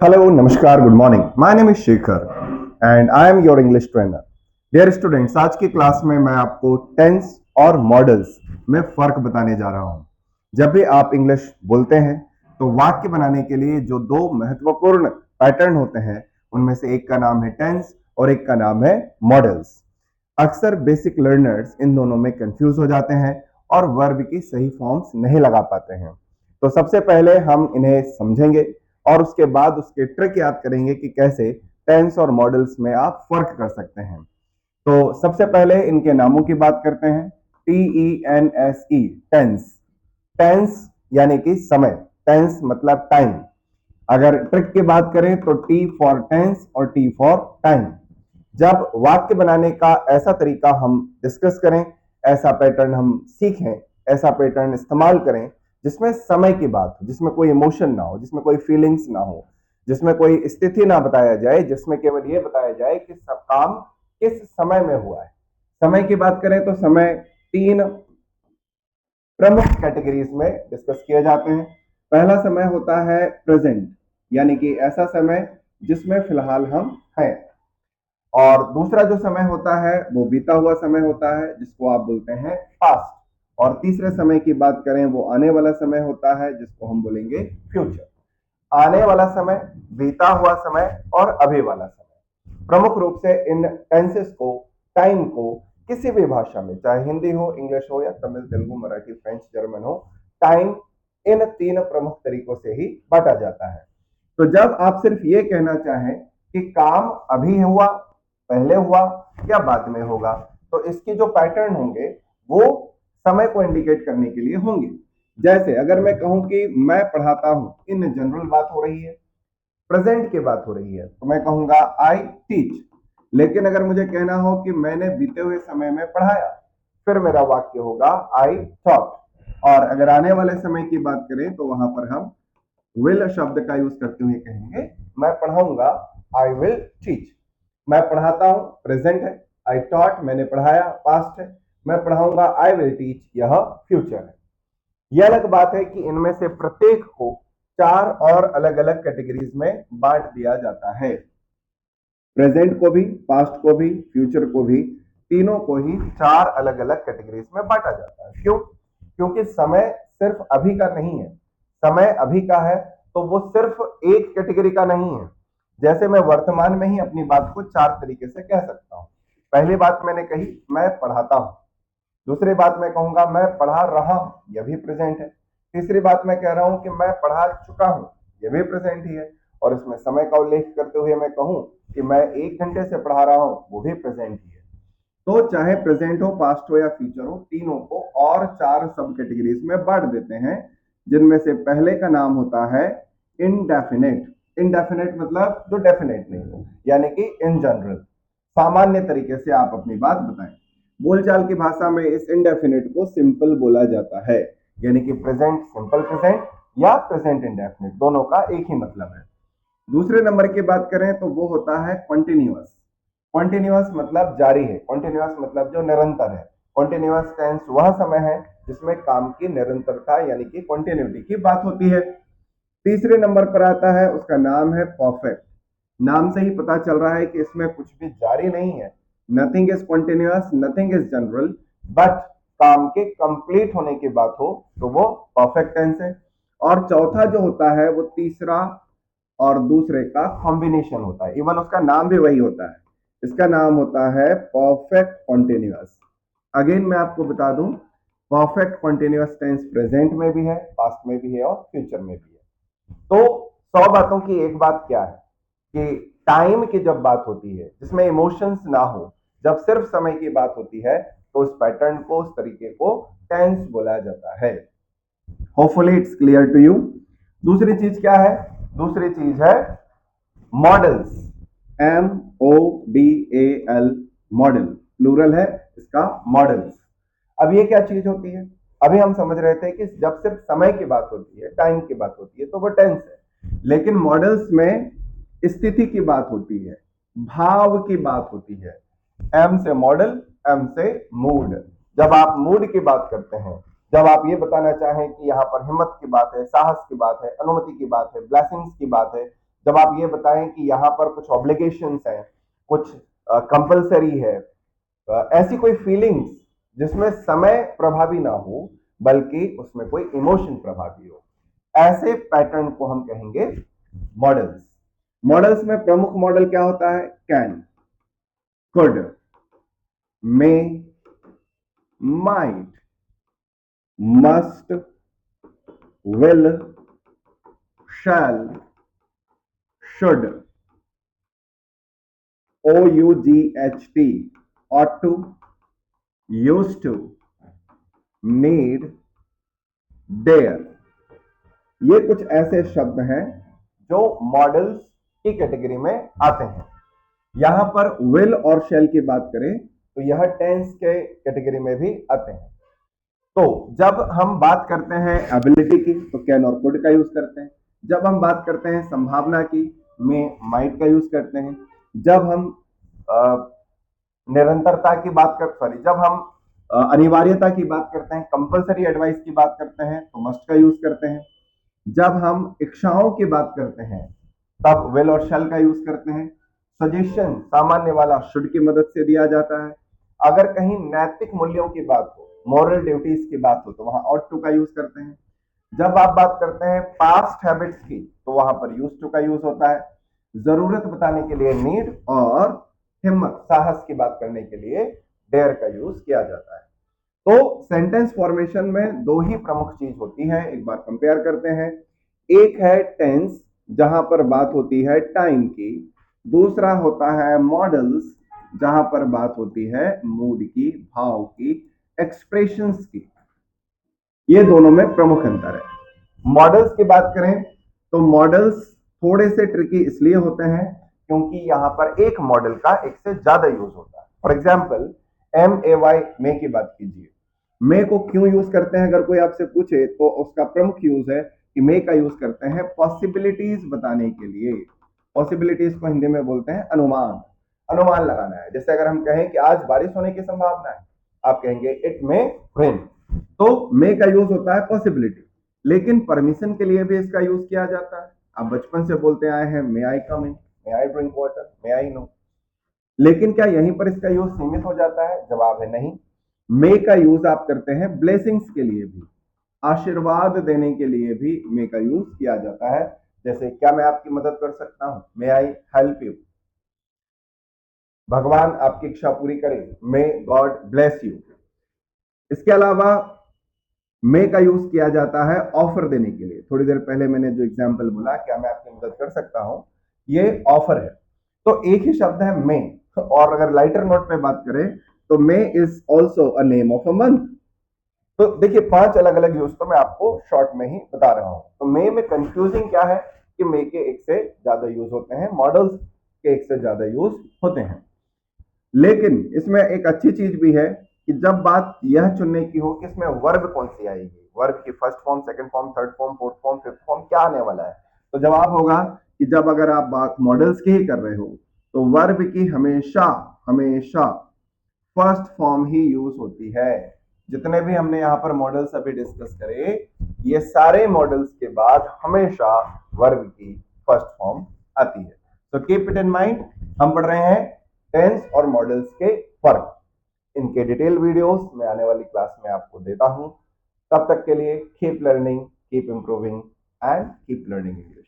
Hello, Namaskar, good morning. My name is Shekhar and I am your English trainer. Dear students, आज की class में मैं आपको tense और मॉडल्स में फर्क बताने जा रहा हूं। जब भी आप इंग्लिश बोलते हैं तो वाक्य बनाने के लिए जो दो महत्वपूर्ण पैटर्न होते हैं उनमें से एक का नाम है टेंस और एक का नाम है मॉडल्स। अक्सर बेसिक लर्नर्स इन दोनों में कंफ्यूज हो जाते हैं और वर्ब की सही फॉर्म्स नहीं लगा पाते हैं। तो सबसे पहले हम इन्हें समझेंगे और उसके बाद उसके ट्रिक याद करेंगे कि कैसे टेंस और मॉडल्स में आप फर्क कर सकते हैं। तो सबसे पहले इनके नामों की बात करते हैं। TENSE tense. टेंस यानी कि समय। टेंस मतलब टाइम। अगर ट्रिक की बात करें तो T फॉर टेंस और T फॉर टाइम। जब वाक्य बनाने का ऐसा तरीका हम डिस्कस करें, ऐसा पैटर्न हम सीखें, ऐसा पैटर्न इस्तेमाल करें जिसमें समय की बात हो, जिसमें कोई इमोशन ना हो, जिसमें कोई फीलिंग्स ना हो, जिसमें कोई स्थिति ना बताया जाए, जिसमें केवल यह बताया जाए कि सब काम किस समय में हुआ है। समय की बात करें तो समय तीन प्रमुख कैटेगरीज में डिस्कस किए जाते हैं। पहला समय होता है प्रेजेंट, यानी कि ऐसा समय जिसमें फिलहाल हम हैं। और दूसरा जो समय होता है वो बीता हुआ समय होता है जिसको आप बोलते हैं पास्ट। और तीसरे समय की बात करें वो आने वाला समय होता है जिसको हम बोलेंगे फ्यूचर। आने वाला समय, बीता हुआ समय और अभी वाला समय। प्रमुख रूप से इन टेंसेस को, टाइम को किसी भी भाषा में, चाहे हिंदी हो, इंग्लिश हो या तमिल, तेलुगु, मराठी, फ्रेंच, जर्मन हो, टाइम इन तीन प्रमुख तरीकों से ही बांटा जाता है। तो जब आप सिर्फ ये कहना चाहें कि काम अभी हुआ, पहले हुआ या बाद में होगा, तो इसके जो पैटर्न होंगे वो समय को इंडिकेट करने के लिए होंगे। जैसे अगर मैं कहूं कि मैं पढ़ाता हूं, इन जनरल बात हो रही है, प्रेजेंट की बात हो रही है, तो मैं कहूंगा आई टीच। लेकिन अगर मुझे कहना हो कि मैंने बीते हुए समय में पढ़ाया, फिर मेरा वाक्य होगा आई टॉट। और अगर आने वाले समय की बात करें तो वहां पर हम विल शब्द का यूज करते हुए कहेंगे मैं पढ़ाऊंगा, आई विल टीच। मैं पढ़ाता हूं, प्रेजेंट है। आई टॉट, मैंने पढ़ाया, पास्ट है। मैं पढ़ाऊंगा, आई विल टीच, यह फ्यूचर है। यह अलग बात है कि इनमें से प्रत्येक को चार और अलग अलग कैटेगरीज में बांट दिया जाता है। प्रेजेंट को भी, पास्ट को भी, फ्यूचर को भी, तीनों को ही चार अलग अलग कैटेगरीज में बांटा जाता है। क्यों? क्योंकि समय सिर्फ अभी का नहीं है। समय अभी का है तो वो सिर्फ एक कैटेगरी का नहीं है। जैसे मैं वर्तमान में ही अपनी बात को चार तरीके से कह सकता हूं। पहली बात मैंने कही, मैं पढ़ाता हूं। दूसरी बात मैं कहूंगा मैं पढ़ा रहा हूं, यह भी प्रेजेंट है। तीसरी बात मैं कह रहा हूं कि मैं पढ़ा चुका हूं, यह भी प्रेजेंट ही है। और इसमें समय का उल्लेख करते हुए मैं कहूं कि मैं 1 घंटे से पढ़ा रहा हूं, वो भी प्रेजेंट ही है। तो चाहे प्रेजेंट हो, पास्ट हो या फ्यूचर हो, तीनों को और चार सब कैटेगरीज में बांट देते हैं, जिनमें से पहले का नाम होता है इनडेफिनेट। इनडेफिनेट मतलब जो डेफिनेट नहीं हो, यानी कि इन जनरल, सामान्य तरीके से आप अपनी बात बताएं। बोलचाल की भाषा में इस इनडेफिनेट को सिंपल बोला जाता है, यानी कि प्रेजेंट सिंपल प्रेजेंट या प्रेजेंट इंडेफिनेट, दोनों का एक ही मतलब है। दूसरे नंबर की बात करें तो वो होता है कॉन्टिन्यूअस। कॉन्टिन्यूअस मतलब जारी है, कॉन्टिन्यूअस मतलब जो निरंतर है। कॉन्टिन्यूअस टेंस वह समय है जिसमें काम की निरंतरता यानी कि कॉन्टिन्यूटी की बात होती है। तीसरे नंबर पर आता है, उसका नाम है परफेक्ट। नाम से ही पता चल रहा है कि इसमें कुछ भी जारी नहीं है। Nothing is continuous, nothing is general, but काम के कंप्लीट होने की बात हो तो वो परफेक्ट टेंस है। और चौथा जो होता है वो तीसरा और दूसरे का कॉम्बिनेशन होता है। इवन उसका नाम भी वही होता है, इसका नाम होता है परफेक्ट कॉन्टिन्यूअस। अगेन मैं आपको बता दूं, परफेक्ट कॉन्टिन्यूअस टेंस प्रेजेंट में भी है, पास्ट में भी है और फ्यूचर में भी है। तो 100 बातों की एक बात क्या है कि टाइम की जब बात होती है जिसमें इमोशंस ना हो, जब सिर्फ समय की बात होती है, तो उस पैटर्न को, उस तरीके को टेंस बोला जाता है। Hopefully it's clear to you. दूसरी चीज क्या है? दूसरी चीज है मॉडल्स। MODAL, मॉडल प्लूरल है इसका, मॉडल्स। अब ये क्या चीज होती है? अभी हम समझ रहे थे कि जब सिर्फ समय की बात होती है, टाइम की बात होती है, तो वो टेंस है। लेकिन मॉडल्स में स्थिति की बात होती है, भाव की बात होती है। एम से मॉडल, एम से मूड। जब आप मूड की बात करते हैं, जब आप ये बताना चाहें कि यहाँ पर हिम्मत की बात है, साहस की बात है, अनुमति की बात है, ब्लेसिंग्स की बात है, जब आप ये बताएं कि यहाँ पर कुछ ऑब्लिगेशंस हैं, कुछ कंपलसरी है, ऐसी कोई फीलिंग्स जिसमें समय प्रभावी ना हो बल्कि उसमें कोई इमोशन प्रभावी हो, ऐसे पैटर्न को हम कहेंगे मॉडल्स। मॉडल्स में प्रमुख मॉडल क्या होता है? Can, could, may, might, must, will, shall, should, OUGHT, ought to, used to, need, dare। ये कुछ ऐसे शब्द हैं जो मॉडल्स की कैटेगरी में आते हैं। यहां पर विल और शैल की बात करें तो यह टेंस के कैटेगरी में भी आते हैं। तो जब हम बात करते हैं एबिलिटी की तो कैन और कुड का यूज करते हैं। जब हम बात करते हैं संभावना की, में माइट का यूज करते हैं। जब हम निरंतरता की बात कर सॉरी जब हम अनिवार्यता की बात करते हैं, कंपलसरी एडवाइस की बात करते हैं तो मस्ट का यूज करते हैं। जब हम इच्छाओं की बात करते हैं तब विल और शैल का यूज करते हैं। सजेशन सामान्य वाला शुड की मदद से दिया जाता है। अगर कहीं नैतिक मूल्यों की बात हो, मॉरल ड्यूटीज की बात हो तो वहां ऑट टू का यूज करते हैं। जब आप बात करते हैं पास्ट हैबिट्स की तो वहां पर यूज टू का यूज होता है। जरूरत बताने के लिए नीड और हिम्मत, साहस की बात करने के लिए डेयर का यूज किया जाता है। तो सेंटेंस फॉर्मेशन में दो ही प्रमुख चीज होती है, एक बार कंपेयर करते हैं। एक है टेंस जहां पर बात होती है टाइम की, दूसरा होता है मॉडल्स जहां पर बात होती है मूड की, भाव की, एक्सप्रेशंस की। ये दोनों में प्रमुख अंतर है। मॉडल्स की बात करें तो मॉडल्स थोड़े से ट्रिकी इसलिए होते हैं क्योंकि यहां पर एक मॉडल का एक से ज्यादा यूज होता है। फॉर एग्जाम्पल MAY, मे की बात कीजिए। मे को क्यों यूज करते हैं अगर कोई आपसे पूछे तो उसका प्रमुख यूज है कि मे का यूज करते हैं पॉसिबिलिटीज बताने के लिए। पॉसिबिलिटीज को हिंदी में बोलते हैं अनुमान। अनुमान लगाना है। जैसे अगर हम कहें कि आज बारिश होने की संभावना है, आप कहेंगे इट मे रेन। तो मे का यूज होता है पॉसिबिलिटी, लेकिन परमिशन के लिए भी इसका यूज किया जाता है। आप बचपन से बोलते आए हैं may I come in, may I drink water, may I know. लेकिन क्या यहीं पर इसका यूज सीमित हो जाता है? जवाब है नहीं। मे का यूज आप करते हैं ब्लेसिंग्स के लिए भी, आशीर्वाद देने के लिए भी मे का यूज किया जाता है। जैसे क्या मैं आपकी मदद कर सकता हूं? मे आई हेल्प यू। भगवान आपकी इच्छा पूरी करे, मे गॉड ब्लेस यू। इसके अलावा मे का यूज किया जाता है ऑफर देने के लिए। थोड़ी देर पहले मैंने जो एग्जांपल बोला, क्या मैं आपकी मदद कर सकता हूं, ये ऑफर है। तो एक ही शब्द है मे। और अगर लाइटर नोट पे बात करें तो May is also a name of a month. तो देखिए 5 अलग अलग यूज तो मैं आपको शॉर्ट में ही बता रहा हूं। तो मे में कंफ्यूजिंग क्या है कि मे के एक से ज्यादा यूज होते हैं, मॉडल्स के एक से ज्यादा यूज होते हैं। लेकिन इसमें एक अच्छी चीज भी है कि जब बात यह चुनने की हो कि इसमें वर्ब कौन सी आएगी, वर्ब की first form, second form, third form, fourth form, fifth form क्या आने वाला है, तो जवाब होगा कि जब अगर आप बात मॉडल्स की ही कर रहे हो तो वर्ब की हमेशा हमेशा फर्स्ट फॉर्म ही यूज होती है। जितने भी हमने यहाँ पर मॉडल्स अभी डिस्कस करे, ये सारे मॉडल्स के बाद हमेशा वर्ब की फर्स्ट फॉर्म आती है। तो कीप इट इन माइंड। हम पढ़ रहे हैं टेंस और मॉडल्स के फर्क। इनके डिटेल वीडियोस मैं आने वाली क्लास में आपको देता हूं। तब तक के लिए keep learning, keep improving and keep learning English.